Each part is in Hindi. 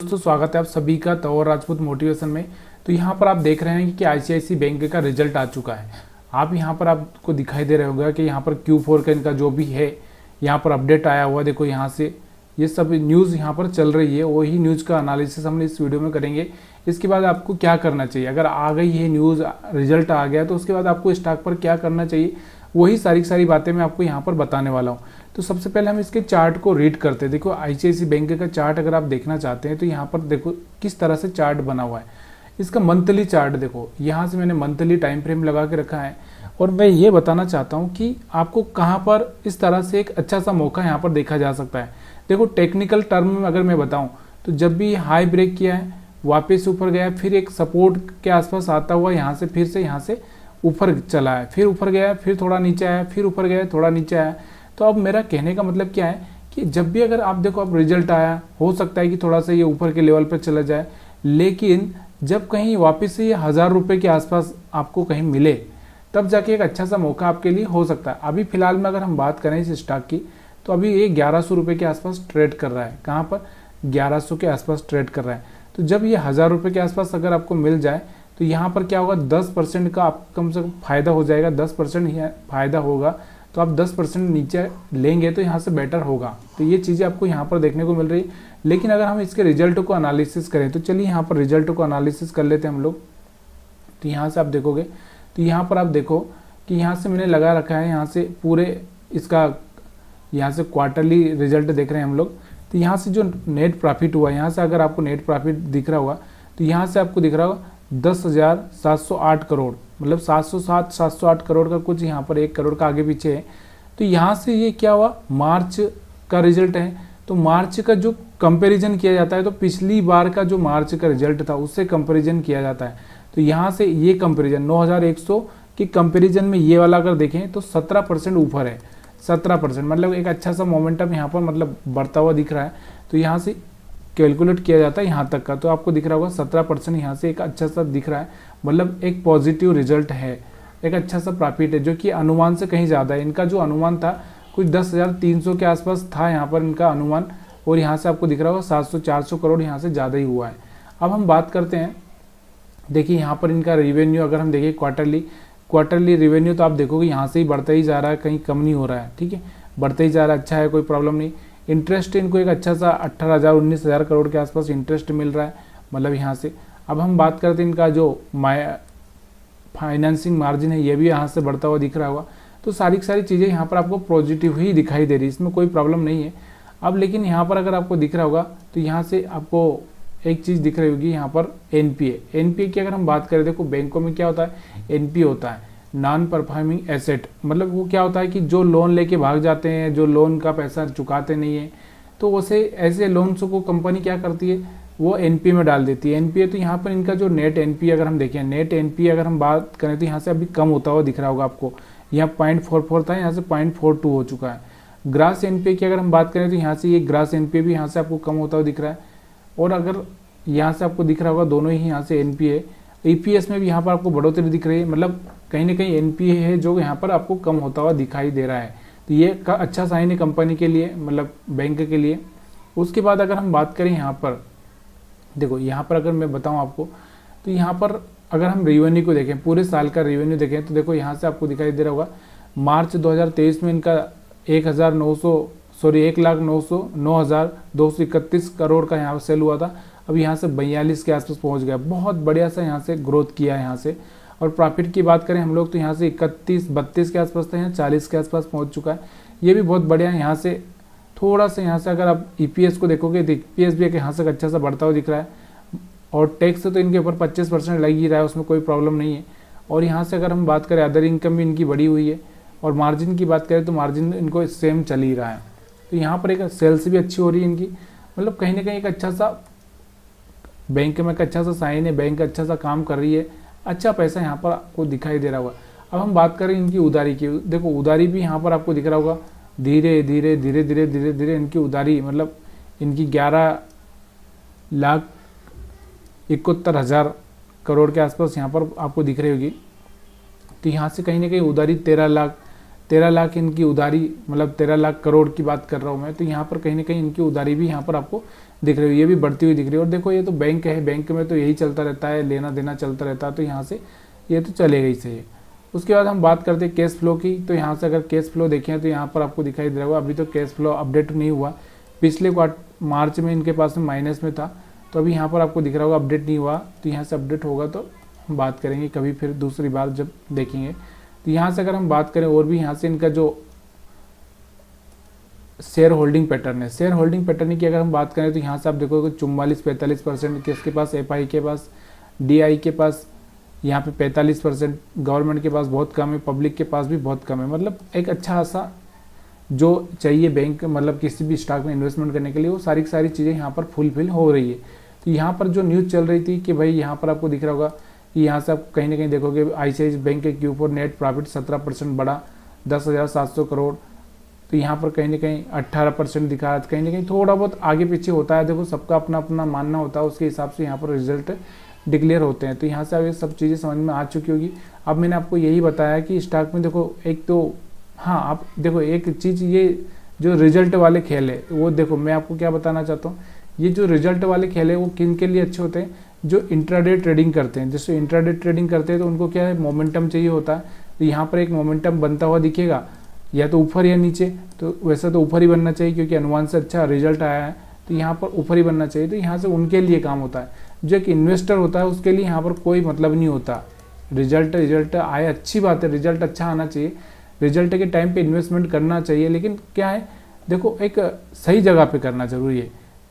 दोस्तों स्वागत है आप सभी का तंवर राजपूत मोटिवेशन में। तो यहाँ पर आप देख रहे हैं कि आईसीआईसी बैंक का रिजल्ट आ चुका है। आप यहाँ पर आपको दिखाई दे रहा होगा कि यहाँ पर Q4 का इनका जो भी है यहाँ पर अपडेट आया हुआ। देखो यहाँ से ये सब न्यूज़ यहाँ पर चल रही है, वही न्यूज़ का एनालिसिस हम इस वीडियो में करेंगे। इसके बाद आपको क्या करना चाहिए, अगर आ गई है न्यूज़, रिजल्ट आ गया तो उसके बाद आपको स्टॉक पर क्या करना चाहिए, वही सारी बातें मैं आपको यहाँ पर बताने वाला हूँ। तो सबसे पहले हम इसके चार्ट को रीड करते हैं। देखो आईसीआईसी बैंक का चार्ट अगर आप देखना चाहते हैं तो यहाँ पर देखो किस तरह से चार्ट बना हुआ है। इसका मंथली चार्ट देखो, यहाँ से मैंने मंथली टाइम फ्रेम लगा के रखा है और मैं ये बताना चाहता हूँ कि आपको कहाँ पर इस तरह से एक अच्छा सा मौका यहाँ पर देखा जा सकता है। देखो टेक्निकल टर्म में अगर मैं बताऊँ तो जब भी हाई ब्रेक किया है, वापस ऊपर गया, फिर एक सपोर्ट के आसपास आता हुआ यहाँ से फिर से यहाँ से ऊपर चला है, फिर ऊपर गया, फिर थोड़ा नीचे आया, फिर ऊपर गया, थोड़ा नीचे आया। तो अब मेरा कहने का मतलब क्या है कि जब भी अगर आप देखो अब रिजल्ट आया, हो सकता है कि थोड़ा सा ये ऊपर के लेवल पर चला जाए, लेकिन जब कहीं वापस से ये 1000 रुपये के आसपास आपको कहीं मिले तब जाके एक अच्छा सा मौका आपके लिए हो सकता है। अभी फिलहाल में अगर हम बात करें इस स्टॉक की तो अभी ये 1100 रुपये के आसपास ट्रेड कर रहा है। कहाँ पर? 1100 के आसपास ट्रेड कर रहा है। तो जब ये 1000 रुपये के आसपास अगर आपको मिल जाए तो यहाँ पर क्या होगा, 10% का आप कम से कम फायदा हो जाएगा। 10% फायदा होगा तो आप 10% नीचे लेंगे तो यहाँ से बेटर होगा। तो ये चीज़ें आपको यहाँ पर देखने को मिल रही है। लेकिन अगर हम इसके रिजल्ट को एनालिसिस करें तो चलिए यहाँ पर रिजल्ट को एनालिसिस कर लेते हैं हम लोग। तो यहाँ से आप देखोगे तो यहाँ पर आप देखो कि यहाँ से मैंने लगा रखा है, यहाँ से पूरे इसका यहाँ से क्वार्टरली रिजल्ट देख रहे हैं हम लोग। तो यहाँ से जो नेट प्रॉफिट हुआ, यहाँ से अगर आपको नेट प्रॉफिट दिख रहा होगा तो यहाँ से आपको दिख रहा होगा 10,708 करोड़, मतलब 708 करोड़ का कुछ यहाँ पर 1 करोड़ का आगे पीछे है। तो यहाँ से ये क्या हुआ, मार्च का रिजल्ट है। तो मार्च का जो कंपैरिजन किया जाता है तो पिछली बार का जो मार्च का रिजल्ट था उससे कंपैरिजन किया जाता है। तो यहाँ से ये कंपैरिजन 9100 के कंपैरिजन में ये वाला अगर देखें तो 17% ऊपर है। 17% मतलब एक अच्छा सा मोमेंटम यहाँ पर मतलब बढ़ता हुआ दिख रहा है। तो यहाँ से कैलकुलेट किया जाता है यहाँ तक का, तो आपको दिख रहा होगा 17% यहाँ से एक अच्छा सा दिख रहा है, मतलब एक पॉजिटिव रिजल्ट है, एक अच्छा सा प्रॉफिट है जो कि अनुमान से कहीं ज़्यादा है। इनका जो अनुमान था कुछ 10,300 के आसपास था यहाँ पर इनका अनुमान, और यहाँ से आपको दिख रहा होगा 700-400 करोड़ यहाँ से ज़्यादा ही हुआ है। अब हम बात करते हैं, देखिए यहाँ पर इनका रिवेन्यू अगर हम देखें क्वार्टरली रिवेन्यू, तो आप देखोगे यहाँ से ही बढ़ता ही जा रहा है, कहीं कम नहीं हो रहा है। ठीक है, बढ़ता ही जा रहा है, अच्छा है, कोई प्रॉब्लम नहीं। इंटरेस्ट इनको एक अच्छा सा 18,000-19,000 करोड़ के आसपास इंटरेस्ट मिल रहा है, मतलब यहाँ से। अब हम बात करते हैं इनका जो फाइनेंसिंग मार्जिन है, ये भी यहाँ से बढ़ता हुआ दिख रहा होगा। तो सारी चीज़ें यहाँ पर आपको पॉजिटिव ही दिखाई दे रही है, इसमें कोई प्रॉब्लम नहीं है। अब लेकिन यहाँ पर अगर आपको दिख रहा होगा तो यहाँ से आपको एक चीज़ दिख रही होगी यहाँ पर एनपीए की अगर हम बात करें, देखो बैंकों में क्या होता है, एनपीए होता है नॉन परफॉर्मिंग एसेट। मतलब वो क्या होता है कि जो लोन लेके भाग जाते हैं, जो लोन का पैसा चुकाते नहीं है, तो वैसे ऐसे लोन्स को कंपनी क्या करती है, वो एनपीए में डाल देती है। एनपीए तो यहाँ पर इनका जो नेट एनपीए अगर हम देखें, नेट एनपीए अगर हम बात करें तो यहाँ से अभी कम होता हुआ दिख रहा होगा आपको। यहाँ 0.44 था, यहाँ से 0.42 हो चुका है। ग्रास एनपीए की अगर हम बात करें तो यहाँ से ये ग्रास एनपीए भी यहाँ से आपको कम होता हुआ दिख रहा है। और अगर यहाँ से आपको दिख रहा होगा दोनों ही यहाँ से एनपीए, ईपीएस में भी यहाँ पर आपको बढ़ोतरी दिख रही है, मतलब कहीं ना कहीं एनपीए है जो यहाँ पर आपको कम होता हुआ दिखाई दे रहा है। तो ये का अच्छा साइन है कंपनी के लिए, मतलब बैंक के लिए। उसके बाद अगर हम बात करें यहाँ पर, देखो यहाँ पर अगर मैं बताऊँ आपको तो यहाँ पर अगर हम रेवेन्यू को देखें, पूरे साल का रेवेन्यू देखें तो देखो यहाँ से आपको दिखाई दे रहा होगा मार्च 2023 में इनका 1,909,231 करोड़ का यहाँ सेल हुआ था। अब यहाँ से 42 के आसपास पहुँच गया, बहुत बढ़िया सा यहाँ से ग्रोथ किया है यहाँ से। और प्रॉफिट की बात करें हम लोग तो यहाँ से 31-32 के आसपास था, यहाँ 40 के आसपास पहुँच चुका है, ये भी बहुत बढ़िया है। यहाँ से थोड़ा सा यहाँ से अगर आप ईपीएस को देखोगे तो ईपीएस भी एक यहाँ से अच्छा सा बढ़ता हुआ दिख रहा है। और टैक्स तो इनके ऊपर 25% लग ही रहा है, उसमें कोई प्रॉब्लम नहीं है। और यहाँ से अगर हम बात करें अदर इनकम भी इनकी बढ़ी हुई है। और मार्जिन की बात करें तो मार्जिन इनको सेम चल ही रहा है। तो यहाँ पर एक सेल्स भी अच्छी हो रही है इनकी, मतलब कहीं ना कहीं एक अच्छा सा बैंक में एक अच्छा सा साइन है, बैंक अच्छा सा काम कर रही है, अच्छा पैसा यहाँ पर आपको दिखाई दे रहा होगा। अब हम बात करें इनकी उधारी की, देखो उधारी भी यहाँ पर आपको दिख रहा होगा, धीरे धीरे इनकी उधारी, मतलब इनकी 11,71,000 करोड़ के आसपास यहाँ पर आपको दिख रही होगी। तो यहाँ से कहीं ना कहीं उधारी 13 लाख इनकी उधारी, मतलब 13 लाख करोड़ की बात कर रहा हूँ मैं। तो यहाँ पर कहीं ना कहीं इनकी उधारी भी यहाँ पर आपको दिख रही है, ये भी बढ़ती हुई दिख रही है। और देखो ये तो बैंक है, बैंक में तो यही चलता रहता है, लेना देना चलता रहता है, तो यहाँ से ये तो चलेगा ही सही। उसके बाद हम बात करते हैं कैश फ्लो की। तो यहाँ से अगर कैश फ्लो देखें तो यहाँ पर आपको दिखाई दे रहा होगा, अभी तो कैश फ्लो अपडेट नहीं हुआ, पिछले मार्च में इनके पास में माइनस में था, तो अभी यहाँ पर आपको दिख रहा होगा अपडेट नहीं हुआ। तो यहाँ से अपडेट होगा तो हम बात करेंगे कभी, फिर दूसरी बार जब देखेंगे। तो यहाँ से अगर हम बात करें और भी यहाँ से इनका जो शेयर होल्डिंग पैटर्न है, शेयर होल्डिंग पैटर्न की अगर हम बात करें तो यहाँ से आप देखोगे 44-45% किसके पास, एफआई के पास, डीआई के पास यहाँ पे 45%, गवर्नमेंट के पास बहुत कम है, पब्लिक के पास भी बहुत कम है। मतलब एक अच्छा सा जो चाहिए बैंक, मतलब किसी भी स्टॉक में इन्वेस्टमेंट करने के लिए, वो सारी चीज़ें यहाँ पर फुलफिल हो रही है। तो यहाँ पर जो न्यूज़ चल रही थी कि भाई यहाँ पर आपको दिख रहा होगा कि यहाँ से आप कहीं ना कहीं देखोगे आईसीआईसीआई बैंक के Q4 नेट प्रॉफिट 17% बढ़ा, 10,700 करोड़। तो यहाँ पर कहीं ना कहीं 18% दिखा रहा है, कहीं ना कहीं थोड़ा बहुत आगे पीछे होता है। देखो सबका अपना अपना मानना होता है, उसके हिसाब से यहाँ पर रिजल्ट डिक्लेयर होते हैं। तो यहाँ से अब ये सब चीज़ें समझ में आ चुकी होगी। अब मैंने आपको यही बताया कि स्टॉक में देखो एक तो हाँ, आप देखो एक चीज़, ये जो रिजल्ट वाले खेल है वो देखो मैं आपको क्या बताना चाहता हूँ, ये जो रिजल्ट वाले खेल है वो किन के लिए अच्छे होते हैं, जो इंट्राडे ट्रेडिंग करते हैं। जैसे इंट्राडे ट्रेडिंग करते हैं तो उनको क्या है, मोमेंटम चाहिए होता है। तो यहाँ पर एक मोमेंटम बनता हुआ दिखेगा, या तो ऊपर या नीचे। तो वैसा तो ऊपर ही बनना चाहिए क्योंकि अनुमान से अच्छा रिजल्ट आया है, तो यहाँ पर ऊपर ही बनना चाहिए। तो यहाँ से उनके लिए काम होता है। जो एक इन्वेस्टर होता है उसके लिए यहाँ पर कोई मतलब नहीं होता। रिजल्ट आए अच्छी बात है, रिजल्ट अच्छा आना चाहिए, रिजल्ट के टाइम पे इन्वेस्टमेंट करना चाहिए, लेकिन क्या है देखो एक सही जगह पे करना जरूरी है।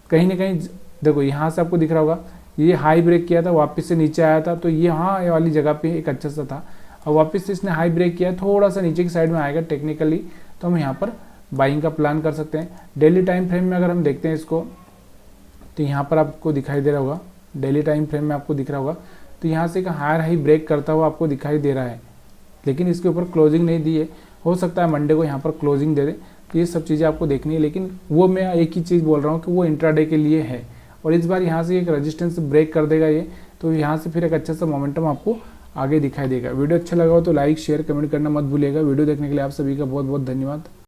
कहीं ना कहीं देखो यहाँ से आपको दिख रहा होगा ये हाई ब्रेक किया था, वापस से नीचे आया था, तो ये हाँ ये वाली जगह पे एक अच्छा सा था, और वापस से इसने हाई ब्रेक किया, थोड़ा सा नीचे की साइड में आएगा टेक्निकली, तो हम यहाँ पर बाइंग का प्लान कर सकते हैं। डेली टाइम फ्रेम में अगर हम देखते हैं इसको, तो यहाँ पर आपको दिखाई दे रहा होगा, डेली टाइम फ्रेम में आपको दिख रहा होगा, तो यहाँ से एक हायर हाई ब्रेक करता हुआ आपको दिखाई दे रहा है, लेकिन इसके ऊपर क्लोजिंग नहीं दी है। हो सकता है मंडे को यहाँ पर क्लोजिंग दे दे। तो ये सब चीज़ें आपको देखनी है, लेकिन वो मैं एक ही चीज़ बोल रहा हूँ कि वो इंट्राडे के लिए है। और इस बार यहाँ से एक रेजिस्टेंस ब्रेक कर देगा ये, तो यहाँ से फिर एक अच्छा सा मोमेंटम आपको आगे दिखाई देगा। वीडियो अच्छा लगा हो तो लाइक शेयर कमेंट करना मत भूलिएगा। वीडियो देखने के लिए आप सभी का बहुत बहुत धन्यवाद।